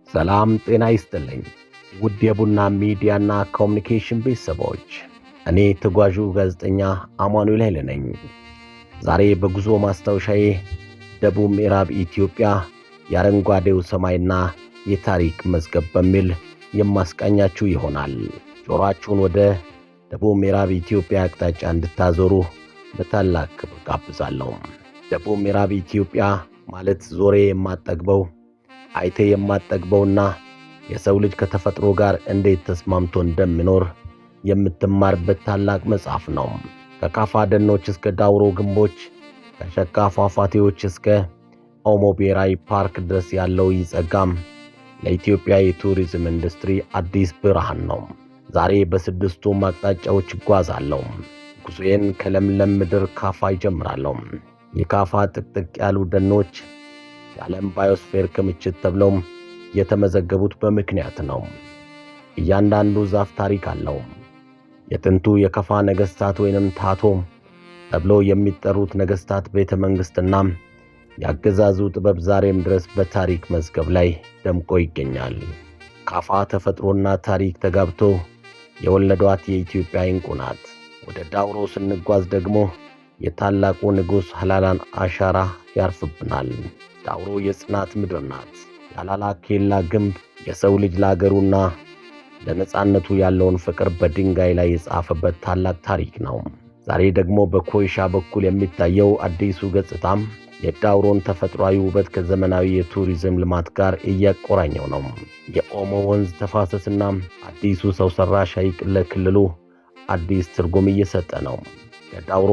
ሰላም ጤና ይስጥልኝ ውድ የቡና ሚዲያና ኮሙኒኬሽን ቤተሰቦች፣ እኔ ተጓዡ ጋዜጠኛ አማኑኤል ኃይለ ነኝ። ዛሬ በጉዞ ማስታወሻዬ ደቡብ ምዕራብ ኢትዮጵያ የአረንጓዴው ሰማይና የታሪክ መዝገብ በሚል የማስቃኛችሁ ይሆናል። ጆሮአችሁን ወደ ደቡብ ምዕራብ ኢትዮጵያ አቅጣጫ እንድታዞሩ በታላቅ ክብር ጋብዛለሁ። ደቡብ ምዕራብ ኢትዮጵያ ማለት ዞሬ የማጠግበው አይቴ የማጠግበውና የሰው ልጅ ከተፈጥሮ ጋር እንዴት ተስማምቶ እንደሚኖር የምትማርበት ታላቅ መጽሐፍ ነው። ከካፋ ደኖች እስከ ዳውሮ ግንቦች፣ ከሸካ ፏፏቴዎች እስከ ኦሞ ብሔራዊ ፓርክ ድረስ ያለው ይጸጋም ለኢትዮጵያ የቱሪዝም ኢንዱስትሪ አዲስ ብርሃን ነው። ዛሬ በስድስቱም አቅጣጫዎች እጓዛለሁ። ጉዞዬን ከለምለም ምድር ካፋ ይጀምራለሁ። የካፋ ጥቅጥቅ ያሉ ደኖች የዓለም ባዮስፌር ክምችት ተብለው የተመዘገቡት በምክንያት ነው። እያንዳንዱ ዛፍ ታሪክ አለው። የጥንቱ የካፋ ነገሥታት ወይንም ታቶ ተብሎ የሚጠሩት ነገሥታት ቤተ መንግሥትና ያገዛዙ ጥበብ ዛሬም ድረስ በታሪክ መዝገብ ላይ ደምቆ ይገኛል። ካፋ ተፈጥሮና ታሪክ ተጋብቶ የወለዷት የኢትዮጵያ ዕንቁ ናት። ወደ ዳውሮ ስንጓዝ ደግሞ የታላቁ ንጉሥ ሃላላን አሻራ ያርፍብናል። ዳውሮ የጽናት ምድር ናት። የሃላላ ኬላ ግንብ የሰው ልጅ ለአገሩና ለነጻነቱ ያለውን ፍቅር በድንጋይ ላይ የጻፈበት ታላቅ ታሪክ ነው። ዛሬ ደግሞ በኮይሻ በኩል የሚታየው አዲሱ ገጽታም የዳውሮን ተፈጥሯዊ ውበት ከዘመናዊ የቱሪዝም ልማት ጋር እያቆራኘው ነው። የኦሞ ወንዝ ተፋሰስና አዲሱ ሰው ሰራሽ ሐይቅ ለክልሉ አዲስ ትርጉም እየሰጠ ነው። ከዳውሮ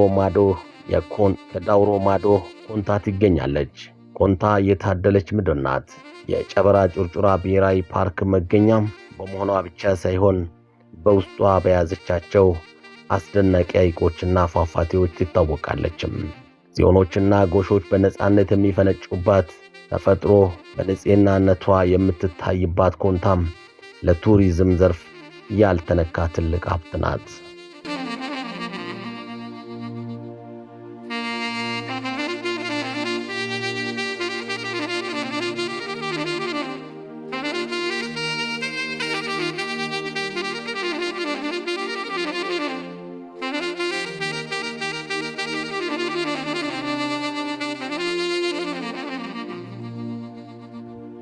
ማዶ ኮንታ ትገኛለች። ኮንታ የታደለች ምድር ናት። የጨበራ ጩርጩራ ብሔራዊ ፓርክ መገኛም በመሆኗ ብቻ ሳይሆን በውስጧ በያዘቻቸው አስደናቂ ሐይቆችና ፏፏቴዎች ትታወቃለችም። ዝሆኖችና ጎሾች በነጻነት የሚፈነጩባት ተፈጥሮ በንጽህናነቷ የምትታይባት ኮንታም ለቱሪዝም ዘርፍ ያልተነካ ትልቅ ሀብት ናት።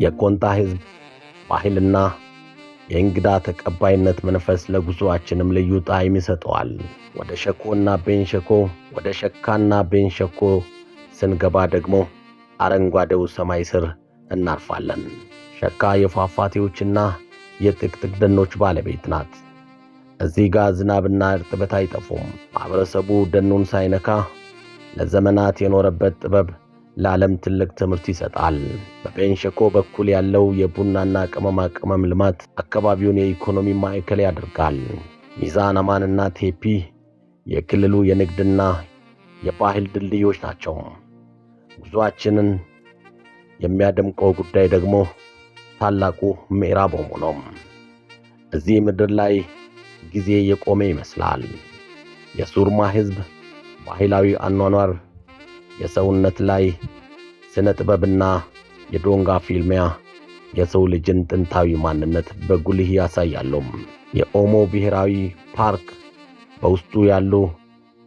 የኮንታ ሕዝብ ባህልና የእንግዳ ተቀባይነት መንፈስ ለጉዞአችንም ልዩ ጣዕም ይሰጠዋል። ወደ ሸካና ቤንሸኮ ስንገባ ደግሞ አረንጓዴው ሰማይ ስር እናርፋለን። ሸካ የፏፏቴዎችና የጥቅጥቅ ደኖች ባለቤት ናት። እዚህ ጋር ዝናብና እርጥበት አይጠፉም። ማህበረሰቡ ደኑን ሳይነካ ለዘመናት የኖረበት ጥበብ ለዓለም ትልቅ ትምህርት ይሰጣል። በቤንሸኮ በኩል ያለው የቡናና ቅመማ ቅመም ልማት አካባቢውን የኢኮኖሚ ማዕከል ያደርጋል። ሚዛን አማንና ቴፒ የክልሉ የንግድና የባህል ድልድዮች ናቸው። ጉዞአችንን የሚያደምቀው ጉዳይ ደግሞ ታላቁ ምዕራብ ኦሞ ነው። እዚህ ምድር ላይ ጊዜ የቆመ ይመስላል። የሱርማ ሕዝብ ባህላዊ አኗኗር፣ የሰውነት ላይ ስነ ጥበብና የዶንጋ ፊልሚያ የሰው ልጅን ጥንታዊ ማንነት በጉልህ ያሳያሉ። የኦሞ ብሔራዊ ፓርክ በውስጡ ያሉ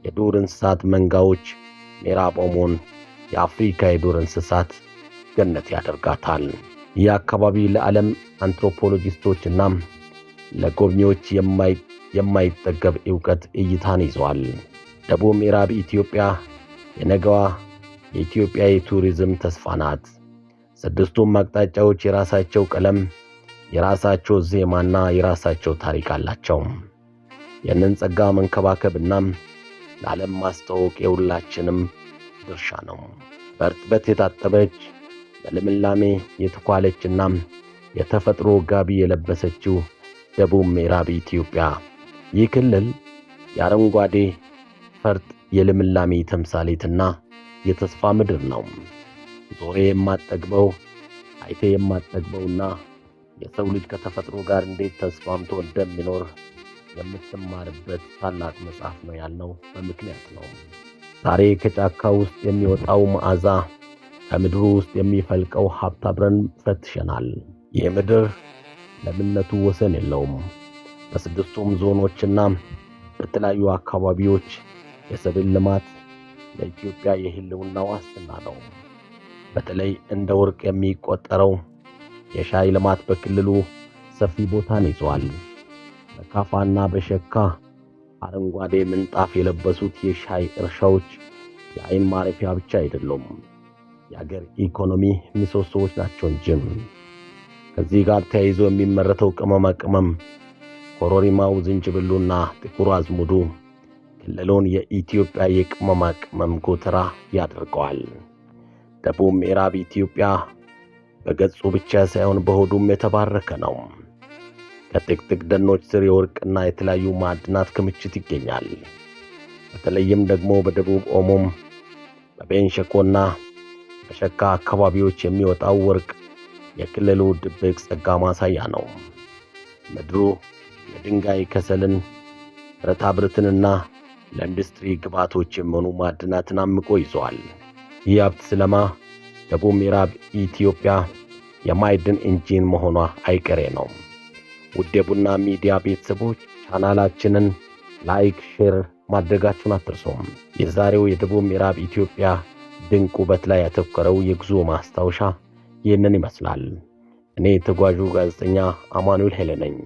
የዱር እንስሳት መንጋዎች ምዕራብ ኦሞን የአፍሪካ የዱር እንስሳት ገነት ያደርጋታል። ይህ አካባቢ ለዓለም አንትሮፖሎጂስቶችና ለጎብኚዎች የማይጠገብ ዕውቀት እይታን ይዟል። ደቡብ ምዕራብ ኢትዮጵያ የነገዋ የኢትዮጵያ የቱሪዝም ተስፋ ናት። ስድስቱም አቅጣጫዎች የራሳቸው ቀለም፣ የራሳቸው ዜማና የራሳቸው ታሪክ አላቸው። ይህንን ጸጋ መንከባከብና ለዓለም ማስተዋወቅ የሁላችንም ድርሻ ነው። በእርጥበት የታጠበች በልምላሜ የተኳለችና የተፈጥሮ ጋቢ የለበሰችው ደቡብ ምዕራብ ኢትዮጵያ፣ ይህ ክልል የአረንጓዴ ፈርጥ የልምላሜ ተምሳሌትና የተስፋ ምድር ነው። ዞሬ የማጠግበው አይቴ የማጠግበውና የሰው ልጅ ከተፈጥሮ ጋር እንዴት ተስማምቶ እንደሚኖር የምትማርበት ታላቅ መጽሐፍ ነው ያልነው በምክንያት ነው። ዛሬ ከጫካ ውስጥ የሚወጣው መዓዛ፣ ከምድሩ ውስጥ የሚፈልቀው ሀብት አብረን ፈትሸናል። የምድር ለምነቱ ወሰን የለውም። በስድስቱም ዞኖችና በተለያዩ አካባቢዎች የሰብል ልማት ለኢትዮጵያ የህልውና ዋስትና ነው። በተለይ እንደ ወርቅ የሚቆጠረው የሻይ ልማት በክልሉ ሰፊ ቦታን ይዟል። በካፋና በሸካ አረንጓዴ ምንጣፍ የለበሱት የሻይ እርሻዎች የዓይን ማረፊያ ብቻ አይደሉም፣ የአገር ኢኮኖሚ ምሰሶዎች ናቸው እንጂ። ከዚህ ጋር ተያይዞ የሚመረተው ቅመማ ቅመም ኮረሪማው፣ ዝንጅብሉና ጥቁር አዝሙዱ ክልሉን የኢትዮጵያ የቅመማ ቅመም ጎተራ ያደርገዋል። ደቡብ ምዕራብ ኢትዮጵያ በገጹ ብቻ ሳይሆን በሆዱም የተባረከ ነው። ከጥቅጥቅ ደኖች ስር የወርቅና የተለያዩ ማዕድናት ክምችት ይገኛል። በተለይም ደግሞ በደቡብ ኦሞም በቤንሸኮና በሸካ አካባቢዎች የሚወጣው ወርቅ የክልሉ ድብቅ ጸጋ ማሳያ ነው። ምድሩ የድንጋይ ከሰልን፣ ብረታ ብረትንና ለኢንዱስትሪ ግብዓቶች የሚሆኑ ማዕድናትን አምቆ ይዟል። ይህ ሀብት ስለማ ደቡብ ምዕራብ ኢትዮጵያ የማዕድን ኢንጂን መሆኗ አይቀሬ ነው። ውድ የቡና ሚዲያ ቤተሰቦች ቻናላችንን ላይክ፣ ሼር ማድረጋችሁን አትርሱም። የዛሬው የደቡብ ምዕራብ ኢትዮጵያ ድንቅ ውበት ላይ ያተኮረው የጉዞ ማስታወሻ ይህንን ይመስላል። እኔ ተጓዡ ጋዜጠኛ አማኑኤል ኃይሌ ነኝ።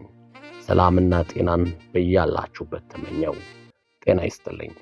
ሰላምና ጤናን በያላችሁበት ተመኘው። ጤና ይስጥልኝ።